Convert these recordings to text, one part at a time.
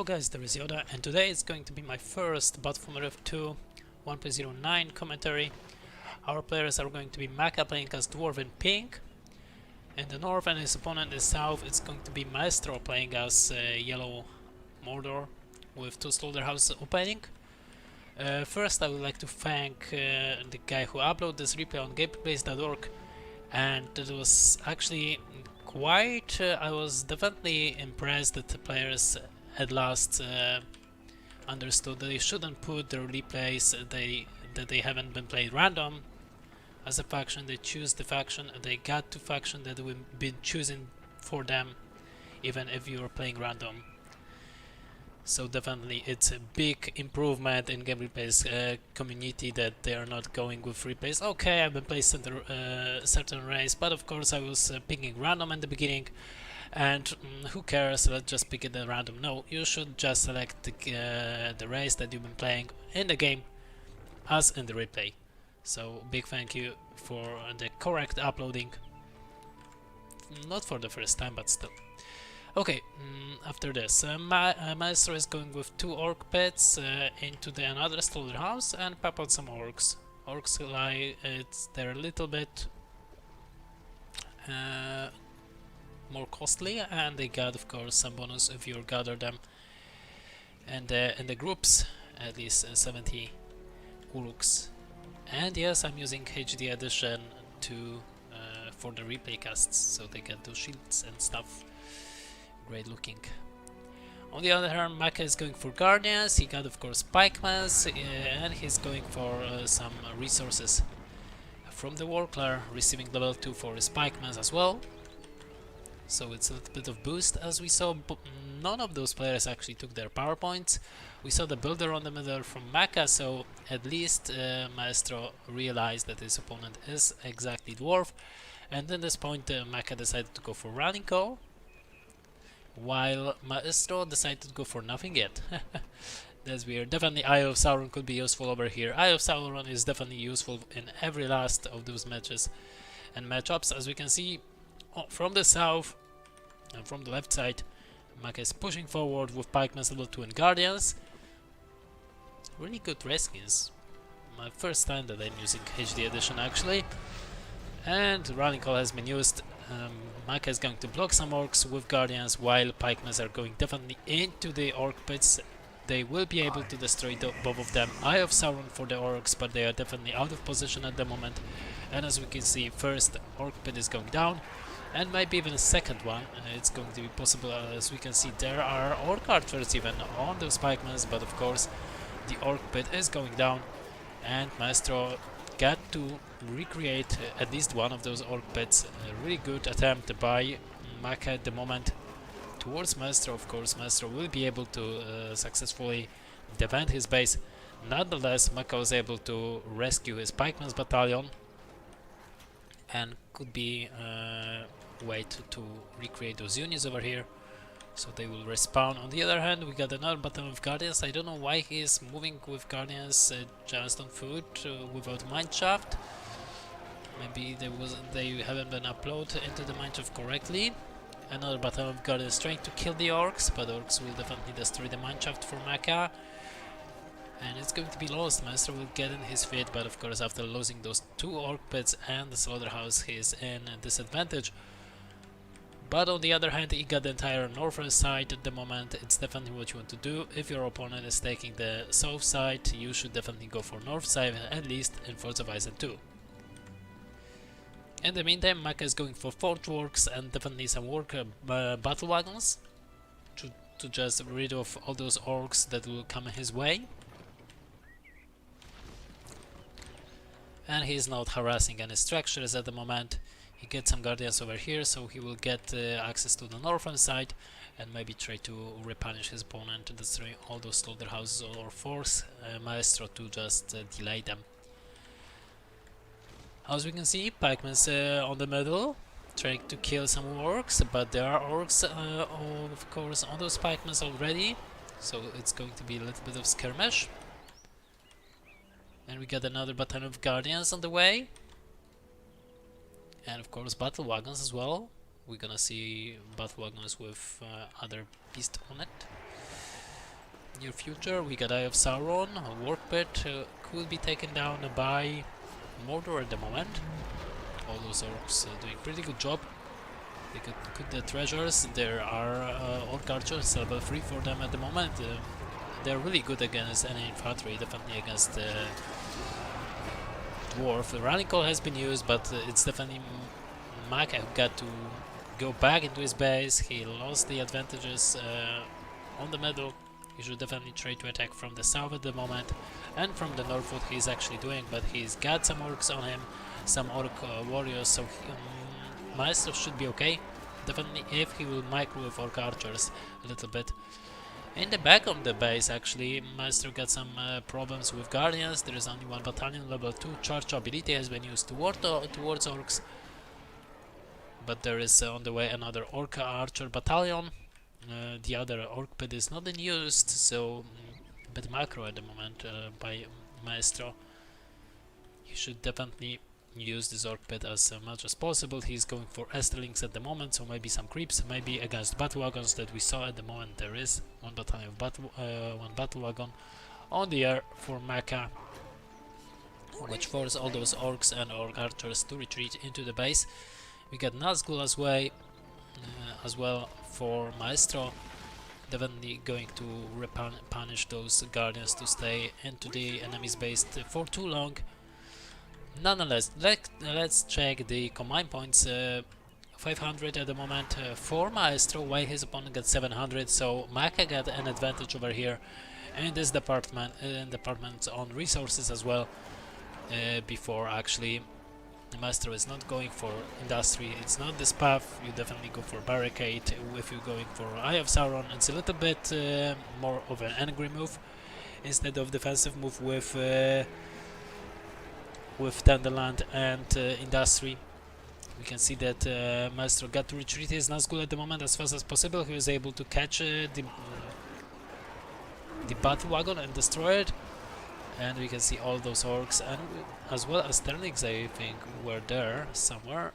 Hello guys, there is Yoda, and today is going to be my first BFME 2 1.09 commentary. Our players are going to be Maka playing as Dwarven pink in the north, and his opponent in the south it's going to be MeistrO playing as yellow Mordor with 2 slaughterhouse opening. First I would like to thank the guy who uploaded this replay on gameplays.org, and it was actually quite I was definitely impressed that the players at last understood that they shouldn't put their replays that they haven't been played random as a faction. They choose the faction, they got to faction that we've been choosing for them, even if you're playing random. So definitely it's a big improvement in game replays community that they are not going with replays. Okay, I've been playing certain race, but of course I was picking random in the beginning, and who cares, let's just pick it at random. No, you should just select the race that you've been playing in the game as in the replay. So big thank you for the correct uploading, not for the first time but still. Okay, after this, MeistrO is going with 2 orc pits into another slaughterhouse and pop out some orcs. Orcs lie, they're a little bit more costly, and they got of course some bonus if you gather them, and in the groups at least 70 uruks. And yes, I'm using HD edition to for the replay casts, so they get those shields and stuff. Great looking. On the other hand, Maka is going for guardians. He got of course pikemans, and he's going for some resources from the Warclar, receiving level 2 for his pikemans as well. So it's a little bit of boost, as we saw. None of those players actually took their power points. We saw the builder on the middle from Maka, so at least MeistrO realized that his opponent is exactly dwarf, and at this point Maka decided to go for running call, while MeistrO decided to go for nothing yet. That's weird. Definitely Eye of Sauron could be useful over here. Eye of Sauron is definitely useful in every last of those matches and matchups. As we can see from the south and from the left side, Maka is pushing forward with pikemen level 2 and guardians. Really good reskins. My first time that I'm using HD edition actually. And running call has been used. Maka is going to block some orcs with guardians, while pikemen are going definitely into the orc pits. They will be able to destroy both of them. Eye of Sauron for the orcs, but they are definitely out of position at the moment. And as we can see, first orc pit is going down, and maybe even a second one. It's going to be possible. As we can see, there are orc archers even on those pikemen, but of course the orc pit is going down, and MeistrO got to recreate at least one of those orc pits. A really good attempt by Maka at the moment towards MeistrO. Of course, MeistrO will be able to successfully defend his base. Nonetheless, Maka was able to rescue his pikemen's battalion, and could be wait to recreate those units over here, so they will respawn. On the other hand, we got another battalion of guardians. I don't know why he is moving with guardians just on foot without mineshaft. Maybe they haven't been uploaded into the mineshaft correctly. Another battalion of guardians trying to kill the orcs, but orcs will definitely destroy the mineshaft for Maka, and it's going to be lost. MeistrO will get in his feet, but of course after losing those 2 orc pits and the slaughterhouse, he is in a disadvantage. But on the other hand, he got the entire northern side at the moment. It's definitely what you want to do. If your opponent is taking the south side, you should definitely go for north side, at least in Forts of Isen II. In the meantime, Maka is going for fort works and definitely some worker battle wagons to just rid of all those orcs that will come his way. And he is not harassing any structures at the moment. He gets some guardians over here, so he will get access to the northern side and maybe try to repunish his opponent to destroy all those slaughterhouses, or force MeistrO to just delay them. As we can see, pikemen's on the middle, trying to kill some orcs, but there are orcs of course on those pikemen's already, so it's going to be a little bit of skirmish. And we got another battalion of guardians on the way. And of course battle wagons as well. we're gonna see battle wagons with other beasts on it. near future. We got Eye of Sauron, a Work Pit could be taken down by Mordor at the moment. All those orcs doing pretty good job. They could the treasures. There are orc archers level 3 for them at the moment. They're really good against any infantry, definitely against dwarf. The running call has been used, but it's definitely Maka who got to go back into his base. He lost the advantages on the middle. He should definitely try to attack from the south at the moment, and from the north what he's actually doing, but he's got some orcs on him, some orc warriors, so MeistrO should be okay, definitely, if he will micro with orc archers a little bit. In the back of the base, actually, MeistrO got some problems with guardians. There is only one battalion, level 2 charge ability has been used towards orcs, but there is on the way another orc archer battalion. The other orc pit is not in use, so a bit macro at the moment by MeistrO. He should definitely use this orc pit as much as possible. He's going for Esterlings at the moment, so maybe some creeps, maybe against battle wagons that we saw at the moment. There is one battalion of one battle wagon on the air for Maka, which forces all those orcs and orc archers to retreat into the base. We got Nazgul as well for MeistrO, definitely going to punish those guardians to stay into the enemy's base for too long. Nonetheless, let's check the combine points. 500 at the moment for MeistrO, while his opponent got 700, so Maka got an advantage over here in this department, on resources as well. Before actually, MeistrO is not going for industry, it's not this path. You definitely go for barricade. If you're going for Eye of Sauron, it's a little bit more of an angry move instead of defensive move with Tenderland and industry. We can see that MeistrO got to retreat his Nazgul at the moment as fast as possible. He was able to catch the battle wagon and destroy it, and we can see all those orcs and as well as Sterlings, I think, were there somewhere.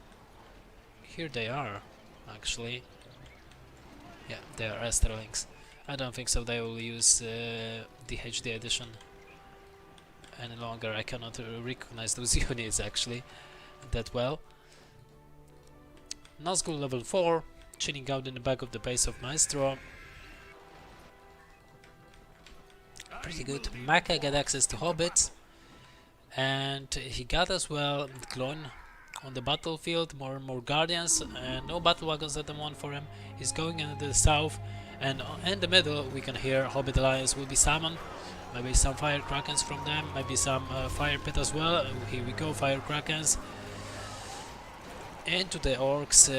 Here they are, actually. Yeah, they are Esterlings. I don't think so they will use the HD edition any longer. I cannot recognize those units actually that well. Nazgul level 4, chilling out in the back of the base of MeistrO. Pretty good. Maka got access to hobbits, and he got as well Gloin on the battlefield, more and more guardians, and no battle wagons at the moment for him. He's going into the south, and in the middle we can hear Hobbit Alliance will be summoned. Maybe some fire krakens from them, maybe some fire pit as well. Here we go, fire krakens into the orcs,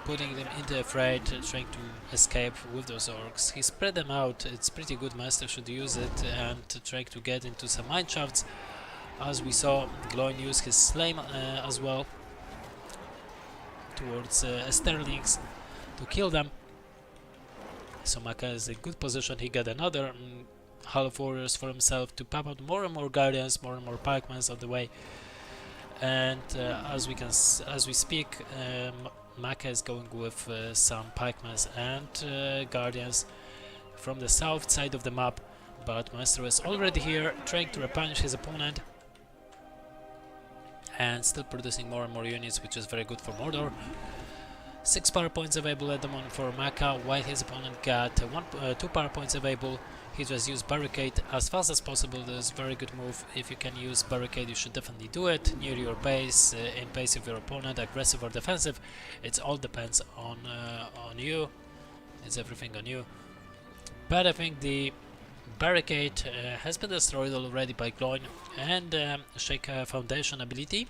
putting them into a fray, trying to escape with those orcs. He spread them out. It's pretty good. MeistrO should use it and trying to get into some mine shafts. As we saw, Gloin use his slame as well towards Sterlings to kill them. So Maka is in good position. He got another half warriors for himself to pop out more and more guardians, more and more pikemen on the way. And as we speak, Maka is going with some pikemen and guardians from the south side of the map, but MeistrO is already here, trying to replenish his opponent and still producing more and more units, which is very good for Mordor. 6 power points available at the moment for Maka, while his opponent got 2 power points available. He just used barricade as fast as possible. This is a very good move. If you can use barricade, you should definitely do it near your base, in base of your opponent, aggressive or defensive. It all depends on you. It's everything on you. But I think the barricade has been destroyed already by Gloin and Shake Foundation ability.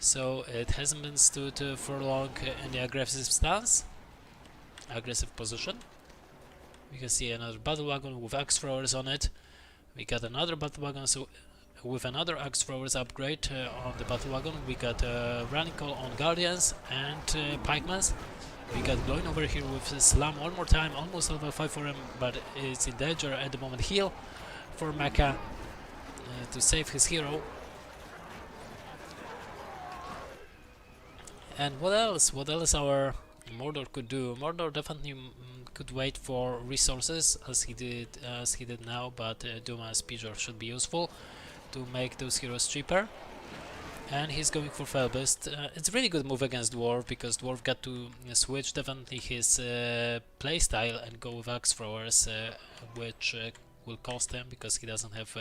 So it hasn't been stood for long in the aggressive stance, aggressive position. We can see another battle wagon with axe throwers on it. We got another battle wagon with another axe throwers upgrade on the battle wagon. We got running call on guardians and pikemen. We got Gloin over here with slam one more time, almost level 5 for him, but it's in danger at the moment. Heal for Maka to save his hero. And what else? What else our Mordor could do. Mordor definitely could wait for resources as he did now, but Duma Speedor should be useful to make those heroes cheaper. And he's going for Felbest. It's a really good move against Dwarf, because Dwarf got to switch definitely his playstyle and go with Axe Throwers, which will cost him because he doesn't have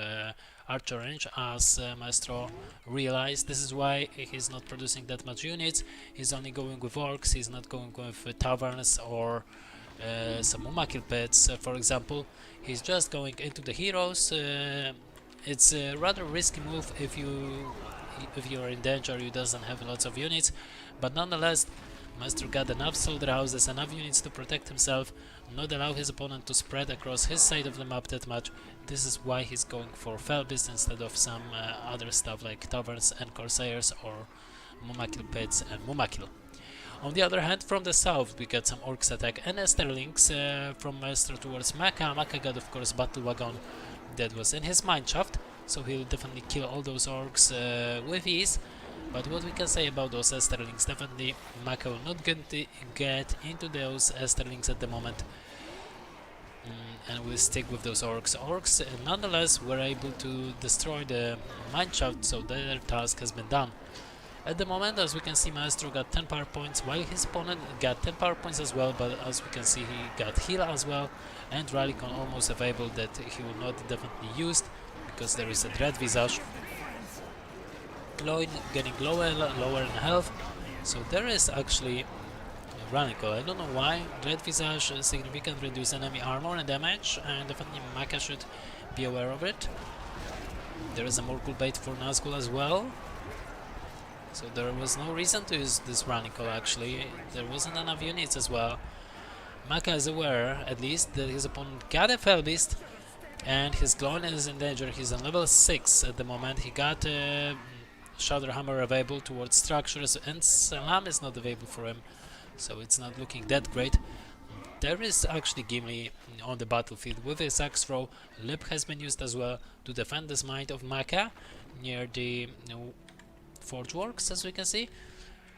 archer range, as MeistrO realized. This is why he's not producing that much units. He's only going with orcs, he's not going with taverns or some Mumakil pits, for example. He's just going into the heroes. It's a rather risky move if you're in danger, you doesn't have lots of units, but nonetheless MeistrO got enough soldier houses, enough units to protect himself, not allow his opponent to spread across his side of the map that much. This is why he's going for Felbest instead of some other stuff like taverns and corsairs or Mumakil pits and Mumakil. On the other hand, from the south we got some orcs attack and Esterlings from MeistrO towards Maka. Maka got of course battle wagon that was in his mineshaft, so he'll definitely kill all those orcs with ease. But what we can say about those Esterlings, definitely Maka will not get into those Esterlings at the moment, and will stick with those orcs. Orcs nonetheless were able to destroy the mineshaft, so their task has been done. At the moment, as we can see, MeistrO got 10 power points, while his opponent got 10 power points as well, but as we can see, he got heal as well, and Rallycon almost available that he will not definitely use, because there is a Dread Visage getting lower in health, so there is actually Rallycon. I don't know why. Dread Visage significantly reduce enemy armor and damage, and definitely Maka should be aware of it. There is a Morgul bait for Nazgul as well, so there was no reason to use this Rallycon actually. There wasn't enough units as well. Maka is aware, at least, that his opponent got a Felbeast, and his Gloin is in danger. He's on level 6 at the moment. He got a Shadow Hammer available towards structures, and Salam is not available for him, so it's not looking that great. There is actually Gimli on the battlefield with his axe throw. Lip has been used as well to defend this might of Maka near the Forge Works, as we can see.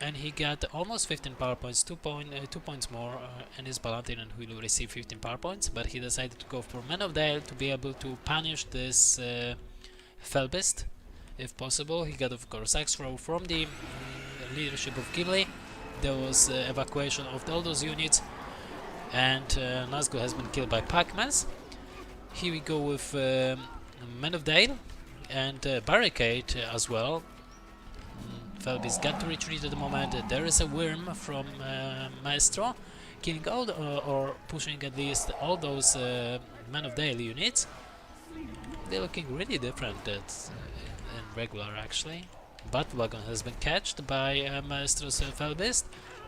And he got almost 15 power points, 2 points more in his Paladin, and he will receive 15 power points, but he decided to go for Man of Dale to be able to punish this Felbeast, if possible. He got of course axe throw from the leadership of Gimli. There was evacuation of all those units, and Nazgul has been killed by Pac-Mans. Here we go with Man of Dale and Barricade as well. Felbeast got to retreat at the moment. There is a Worm from MeistrO, killing all or pushing at least all those Man of Dale units. They're looking really different in regular actually. Battle Wagon has been catched by MeistrO's Felbeast.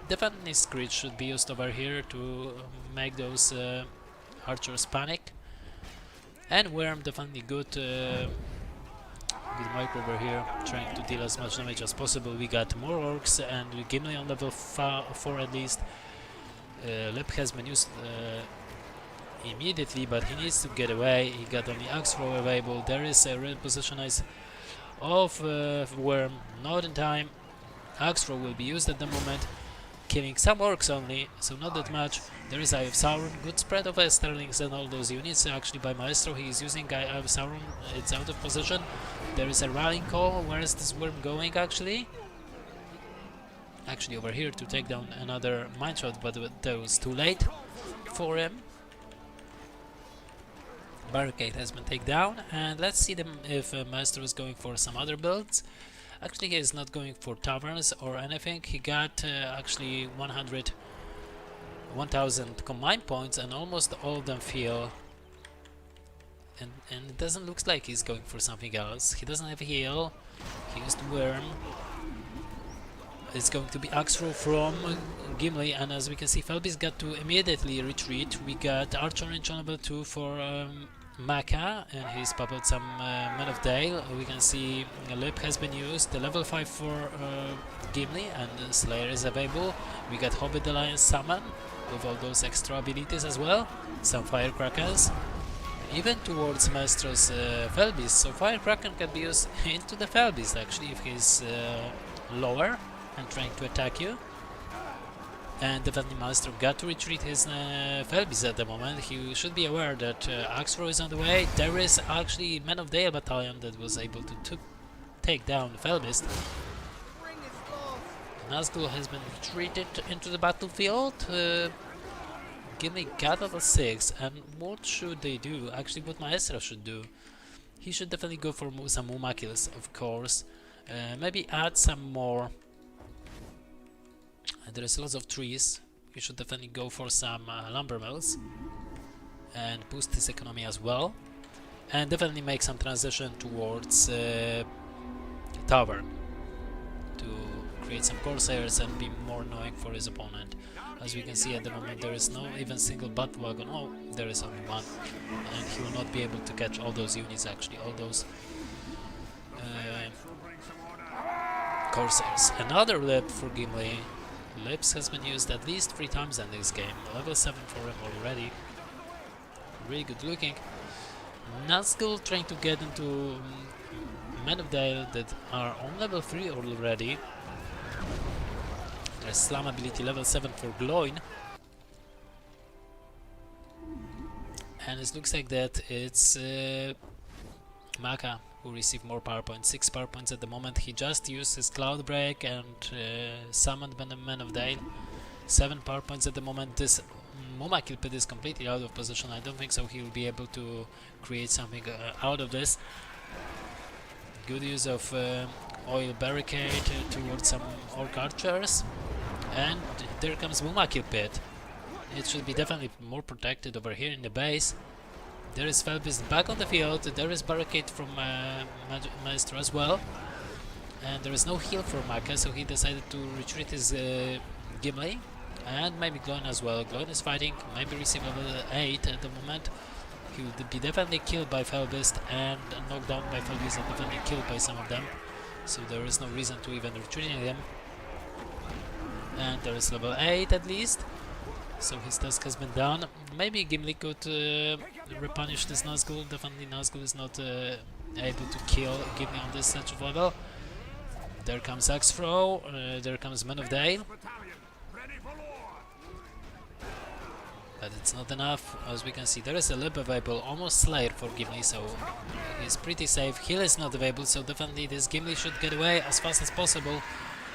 Definitely Screech should be used over here to make those archers panic. And Worm definitely good. With Micro over here, trying to deal as much damage as possible. We got more orcs and Gimli on level 4 at least. Lip has been used immediately, but he needs to get away. He got only axe throw available. There is a repositionize of Worm, not in time. Axe throw will be used at the moment, killing some orcs only, so not that much. There is Eye of Sauron, good spread of Esterlings and all those units actually by MeistrO. He is using Eye of Sauron, it's out of position. There is a rallying call. Where is this Worm going actually? Actually over here to take down another mineshot, but that was too late for him. Barricade has been taken down, and let's see them if MeistrO is going for some other builds. Actually, he is not going for taverns or anything. He got actually 1000 combined points, and almost all of them feel. And it doesn't look like he's going for something else. He doesn't have a heal. He used Worm. It's going to be axe throw from Gimli, and as we can see, Felbeast got to immediately retreat. We got Archer range on level 2 for Maka, and he's popped some Man of Dale. We can see Lip has been used, the level 5 for Gimli, and Slayer is available. We got Hobbit Alliance Summon with all those extra abilities as well, some Firecrackers, even towards MeistrO's Felbeast, so Firecracker can be used into the Felbeast actually if he's lower and trying to attack you. And definitely MeistrO got to retreat his Felbis at the moment. He should be aware that Axro is on the way. There is actually Man of Dale battalion that was able to take down Felbis. Nazgul has been retreated into the battlefield. Gimli got level 6, and what should they do? Actually, what MeistrO should do. He should definitely go for some Mumakils, of course. Maybe add some more. There is lots of trees. He should definitely go for some lumber mills and boost his economy as well. And definitely make some transition towards tower to create some corsairs and be more annoying for his opponent. As we can see at the moment, there is no even single battle wagon. Oh, there is only one, and he will not be able to catch all those units, actually, all those corsairs. Another lip for Gimli. Lips has been used at least 3 times in this game. Level 7 for him already. Really good looking. Nazgul trying to get into Men of Dale that are on level 3 already. There's slam ability level 7 for Gloin. And it looks like that it's Maka who received more power points, 6 power points at the moment. He just used his Cloud Break and summoned Man of Dale. 7 power points at the moment. This Mumakil pit is completely out of position. I don't think so he will be able to create something out of this. Good use of oil barricade towards some orc archers. And there comes Mumakil pit. It should be definitely more protected over here in the base. There is Felbis back on the field. There is barricade from MeistrO as well. And there is no heal for Maka, so he decided to retreat his Gimli. And maybe Gloin as well. Gloin is fighting, maybe receive level 8 at the moment. He will be definitely killed by Felbis and knocked down by Felbis and definitely killed by some of them. So there is no reason to even retreating them. And there is level 8 at least. So his task has been done. Maybe Gimli could repunish this Nazgul. Definitely Nazgul is not able to kill Gimli on this such of level. There comes Axfro, there comes Man of Dale. But it's not enough, as we can see. There is a lip available, almost Slayer for Gimli, so he's pretty safe. Heal is not available, so definitely this Gimli should get away as fast as possible.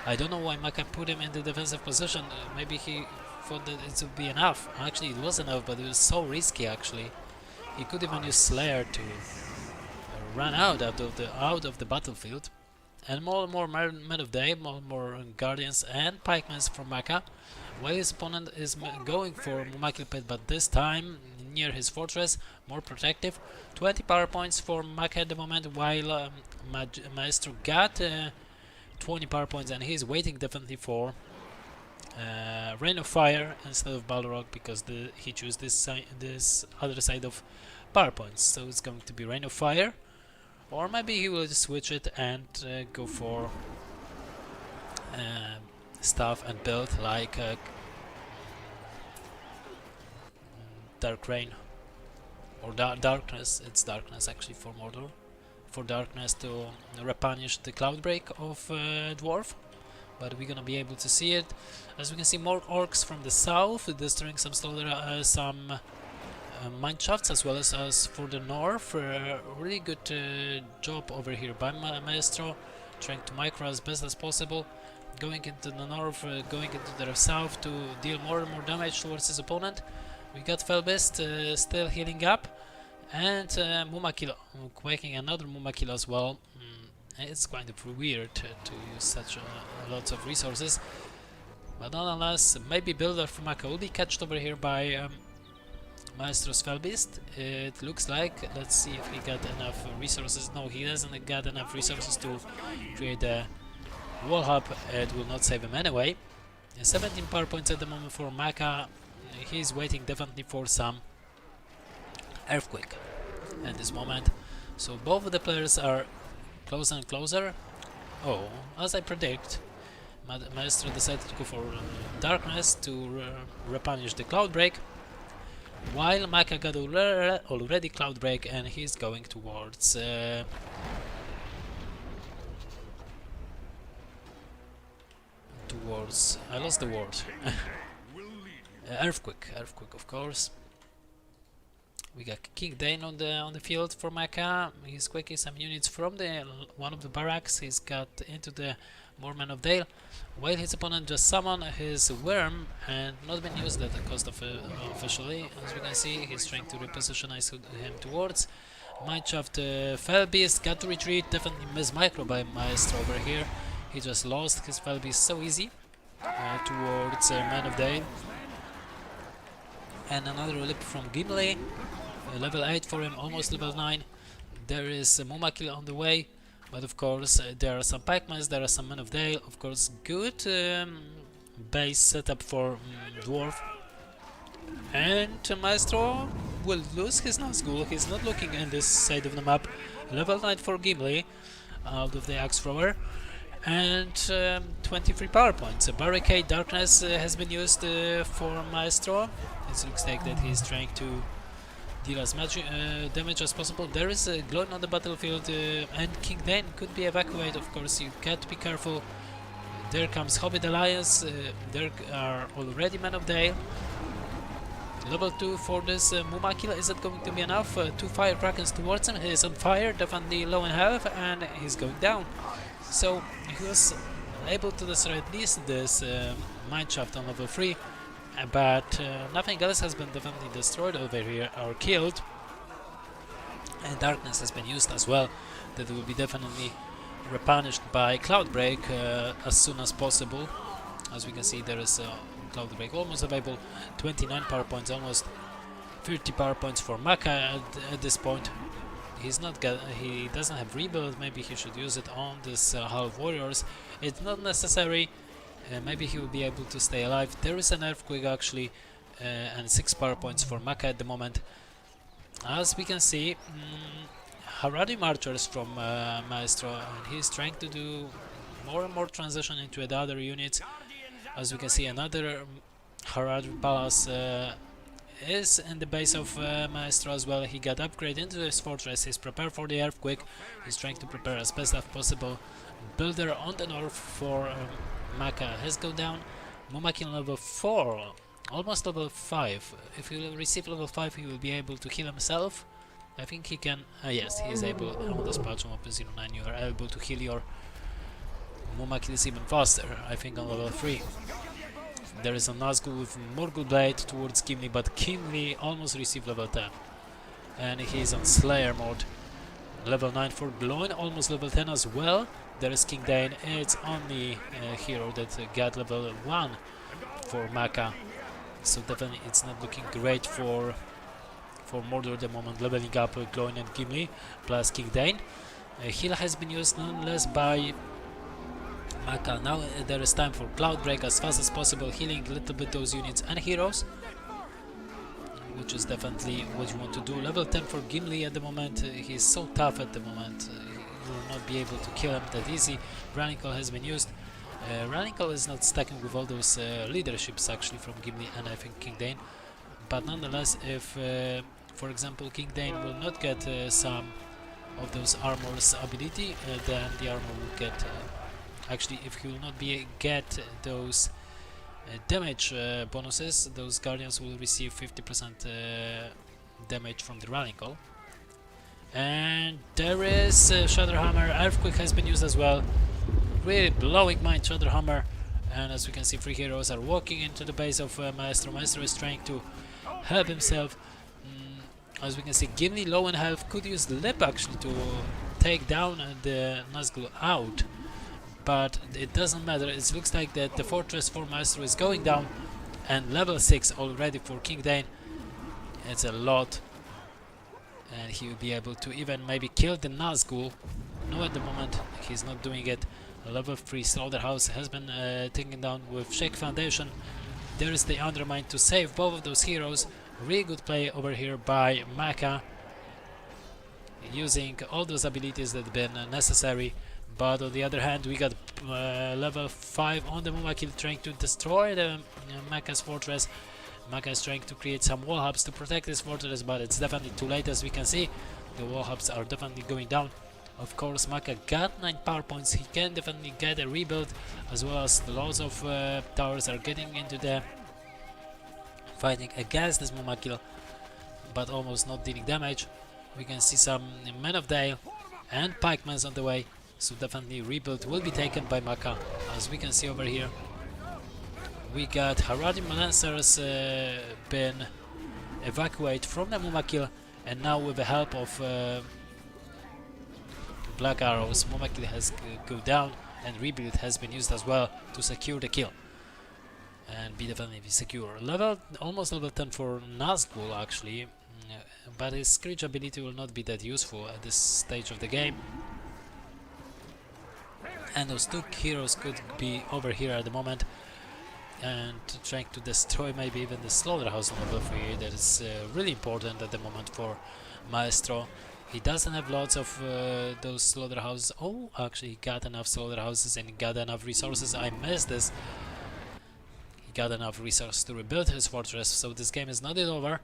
I don't know why Maka put him in the defensive position. Maybe he thought that it would be enough. Actually, it was enough, but it was so risky. Actually, he could even use Slayer to run out of the battlefield. And more Men of Day, more Guardians and Pikemans from Maka. While his opponent is going for Mumakil pit, but this time near his fortress, more protective. 20 power points for Maka at the moment, while MeistrO got 20 power points, and he's waiting definitely for Rain of Fire instead of Balrog, because he chose this other side of power points. So it's going to be Rain of Fire, or maybe he will switch it and go for stuff and build like Dark Rain or Darkness. It's Darkness actually for Mordor. For Darkness to repunish the Cloud Break of Dwarf, but we're gonna be able to see it. As we can see, more orcs from the south destroying some some mineshafts, as well as for the north. Really good job over here by MeistrO, trying to micro as best as possible, going into the north, going into the south to deal more and more damage towards his opponent. We got Felbis still healing up, and Mumakil quaking another Mumakil as well. It's kind of weird to use such lots of resources, but nonetheless, maybe Builder from Maka will be catched over here by MeistrO's Felbis. It looks like. Let's see if he got enough resources. No, he doesn't got enough resources to create a wall hub. It will not save him anyway. 17 power points at the moment for Maka. He's waiting definitely for some earthquake at this moment. So both of the players are closer and closer. Oh, as I predict, MeistrO decided to go for Darkness to repunish the Cloud Break, while Maka got already Cloud Break, and he's going towards I lost the word. Earthquake, of course. We got King Dane on the field for Maka. He's quaking some units from the one of the barracks. He's got into the Moorman of Dale, while his opponent just summoned his worm and not been used at the cost of officially. As we can see, he's trying to reposition him towards Mineshaft. Fell Beast got to retreat. Definitely missed micro by MeistrO over here. He just lost his Fell Beast so easy towards Man of Dale. And another leap from Gimli. Level 8 for him, almost level 9. There is Mumakil on the way, but of course there are some pikemen, there are some Men of Dale. Of course, good base setup for Dwarf. And MeistrO will lose his Nazgul. He's not looking in this side of the map. Level 9 for Gimli out of the Axe Thrower. And 23 power points. A Barricade Darkness has been used for MeistrO. It looks like that he's trying to deal as much damage as possible. There is a Gloin on the battlefield, and King Dane could be evacuated. Of course, you got to be careful. There comes Hobbit Alliance. There are already Men of Dale. Level 2 for this Mumakil. Is it going to be enough? 2 fire krakens towards him. He is on fire, definitely low in health, and he's going down. So he was able to destroy at least this mineshaft on level 3. But nothing else has been definitely destroyed over here or killed, and darkness has been used as well. That will be definitely replenished by Cloudbreak as soon as possible. As we can see, there is Cloudbreak almost available. 29 power points, almost 30 power points for Maka at this point. He doesn't have rebuild. Maybe he should use it on this half warriors. It's not necessary. Maybe he will be able to stay alive. There is an Earthquake actually, and 6 power points for Maka at the moment. As we can see, Haradi marchers from MeistrO, and he's trying to do more and more transition into the other units. As we can see, another Haradi Palace is in the base of MeistrO as well. He got upgrade into his fortress. He's prepared for the Earthquake. He's trying to prepare as best as possible. Builder on the north for Maka has gone down. Mumakil level 4, almost level 5. If he will receive level 5, he will be able to heal himself. I think he can. Yes, he is able. On the spectrum of 09, you are able to heal your Mumakil even faster. I think on level 3. There is a Nazgul with Morgul Blade towards Gimli, but Gimli almost received level 10. And he is on Slayer mode. Level 9 for Gloin, almost level 10 as well. There is King Dane. It's only a hero that got level 1 for Maka. So definitely it's not looking great for Mordor at the moment, leveling up Gloin and Gimli plus King Dane. Heal has been used nonetheless by Maka. Now there is time for Cloudbreak as fast as possible, healing a little bit those units and heroes, which is definitely what you want to do. Level 10 for Gimli at the moment. He's so tough at the moment. You will not be able to kill him that easy. Ranical has been used. Ranical is not stacking with all those leaderships actually from Gimli and I think King Dane. But nonetheless, if for example King Dane will not get some of those armor's ability, then the armor will get actually, if he will not get those damage bonuses, those guardians will receive 50% damage from the Ranical. And there is Shadowhammer. Earthquake has been used as well, really blowing mind Shadowhammer. And as we can see, 3 heroes are walking into the base of MeistrO. MeistrO is trying to help himself. As we can see, Gimli low in health could use the Lip actually to take down the Nazgul out, but it doesn't matter. It looks like that the fortress for MeistrO is going down, and level 6 already for King Dane. It's a lot, and he will be able to even maybe kill the Nazgul. No, at the moment he's not doing it. Level 3 Slaughterhouse has been taken down with Shake Foundation. There is the Undermine to save both of those heroes. Really good play over here by Maka, using all those abilities that have been necessary. But on the other hand, we got level 5 on the Mumakil trying to destroy the Maka's fortress. Maka is trying to create some wall hubs to protect his fortress, but it's definitely too late. As we can see, the wall hubs are definitely going down. Of course, Maka got 9 power points. He can definitely get a rebuild, as well as lots of towers are getting into the fighting against this Mumakil, but almost not dealing damage. We can see some Men of Dale and Pikemans on the way, so definitely rebuild will be taken by Maka, as we can see over here. We got Haradi Lancers been evacuated from the Mumakil, and now with the help of Black Arrows, Mumakil has go down, and rebuild has been used as well to secure the kill and be definitely secure. Almost level 10 for Nazgul actually, but his Screech ability will not be that useful at this stage of the game. And those two heroes could be over here at the moment and trying to destroy maybe even the Slaughterhouse on level 3. That is really important at the moment for MeistrO. He doesn't have lots of those Slaughterhouses. Oh, actually he got enough Slaughterhouses and he got enough resources. I missed this. He got enough resources to rebuild his fortress, so this game is not yet over.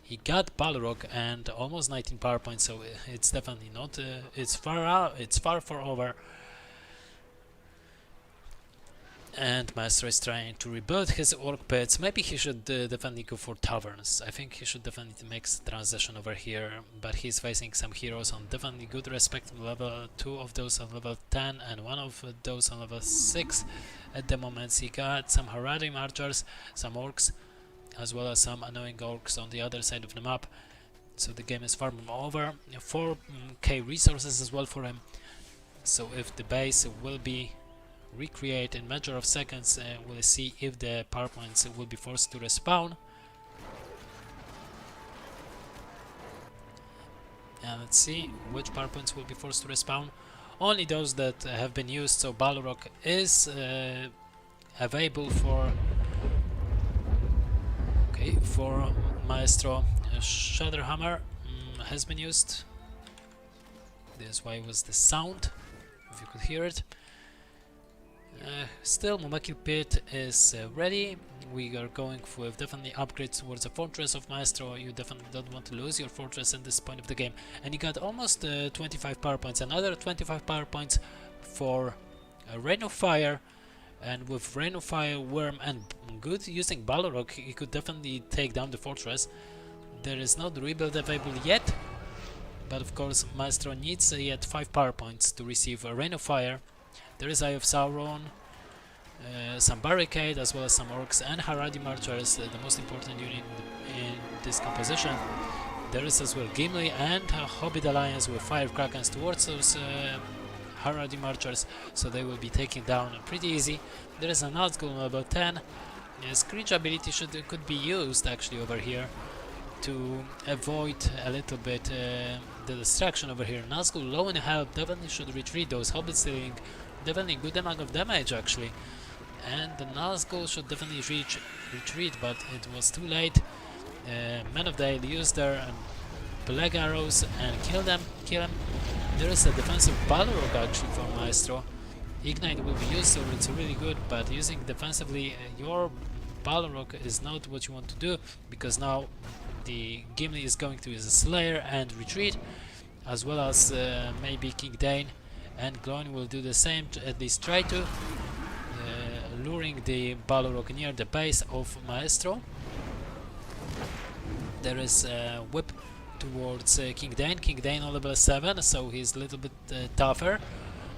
He got Balrog and almost 19 power points, so it's definitely not. It's far out. It's far over. And MeistrO is trying to rebuild his orc pits. Maybe he should definitely go for taverns. I think he should definitely make the transition over here, but he's facing some heroes on definitely good respectable level. 2 of those on level 10 and 1 of those on level 6 at the moment. He got some Haradim archers, some orcs, as well as some annoying orcs on the other side of the map. So the game is far more over. 4k resources as well for him. So if the base will be recreate in matter of seconds, we'll see if the power points will be forced to respawn. And let's see which power points will be forced to respawn. Only those that have been used, so Balrog is available for MeistrO. Shadowhammer has been used. That's why it was the sound, if you could hear it. Still, Mumakil Pit is ready. We are going with definitely upgrades towards the fortress of MeistrO. You definitely don't want to lose your fortress at this point of the game. And you got almost 25 power points, another 25 power points for Rain of Fire. And with Rain of Fire, Worm and good using Balrog, he could definitely take down the fortress. There is not rebuild available yet, but of course MeistrO needs yet 5 power points to receive a Rain of Fire. There is Eye of Sauron, some Barricade, as well as some Orcs and Haradim Archers, the most important unit in this composition. There is as well Gimli and Hobbit Alliance with Fire Krakens towards those Haradim Archers, so they will be taken down pretty easy. There is a Nazgul level 10. Screech ability could be used actually over here to avoid a little bit the distraction over here. Nazgul low in health definitely should retreat. Those Hobbits dealing definitely good amount of damage actually, and the Nazgul should definitely retreat, but it was too late. Men of Dale used their Black Arrows and kill him. There is a defensive Balrog actually for MeistrO. Ignite will be used, so it's really good, but using defensively your Balrog is not what you want to do, because now the Gimli is going to use a Slayer and retreat, as well as maybe King Dane and Glowing will do the same, at least try to, luring the Balrog near the base of MeistrO. There is a whip towards King Dane. King Dane on level 7, so he's a little bit tougher.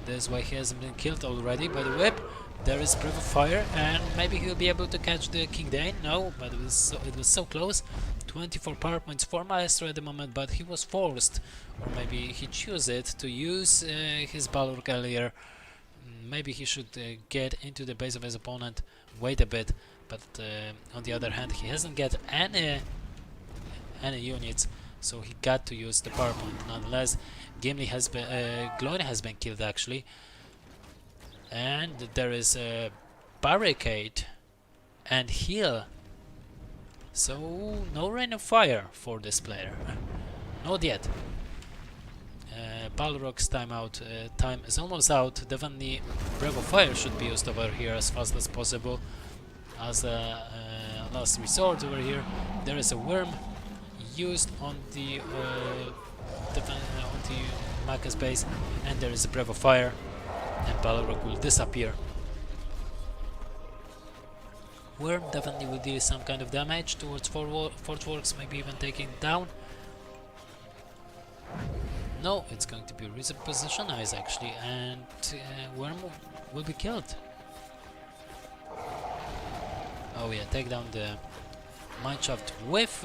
That's why he hasn't been killed already by the whip. There is Breath of Fire, and maybe he'll be able to catch the King Dane. No, but it was so close. 24 power points for MeistrO at the moment, but he was forced, or maybe he chose it, to use his Balrog earlier. Maybe he should get into the base of his opponent, wait a bit, but on the other hand, he hasn't got any units, so he got to use the power point. Nonetheless, Gimli has been, Glowing has been killed actually, and there is a Barricade and Heal. So no Rain of Fire for this player, not yet. Balrog's time is almost out. Definitely Breath of Fire should be used over here as fast as possible as a last resort over here. There is a Worm used on the Maka's base, and there is a Breath of Fire, and Balrog will disappear. Worm definitely will deal some kind of damage towards Forgeworks, maybe even taking it down. No, it's going to be repositionized actually, and Worm will be killed. Oh yeah, take down the mineshaft with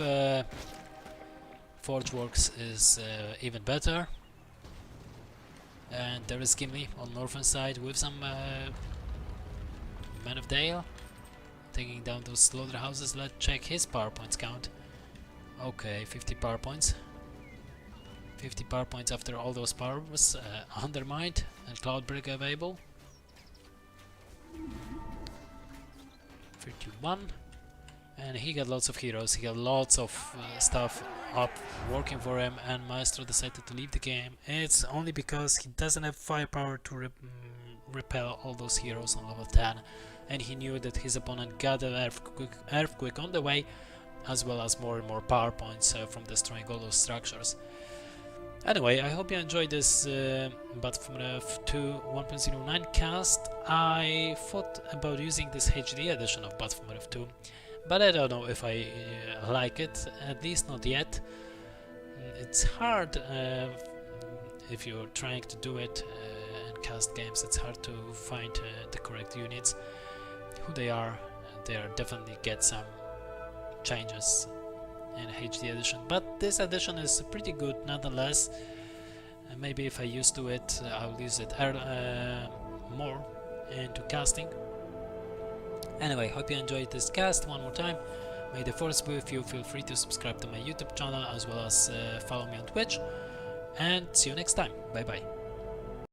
Forgeworks is even better. And there is Gimli on northern side with some Men of Dale taking down those slaughterhouses. Let's check his power points count. Okay, 50 power points. 50 power points after all those powers. Undermined and Cloudbreak available. 31. And he got lots of heroes, he got lots of stuff up working for him, and MeistrO decided to leave the game. It's only because he doesn't have firepower to repel all those heroes on level 10, and he knew that his opponent got an earthquake on the way, as well as more and more power points from destroying all those structures. Anyway, I hope you enjoyed this BFME 2 1.09 cast. I thought about using this HD edition of BFME 2, but I don't know if I like it, at least not yet. It's hard if you're trying to do it and cast games, it's hard to find the correct units, who they are. There definitely get some changes in HD edition, but this edition is pretty good nonetheless. Maybe if I used to it, I'll use it more into casting. Anyway, hope you enjoyed this cast. One more time, may the force be with you. Feel free to subscribe to my YouTube channel as well as follow me on Twitch, and see you next time. Bye bye.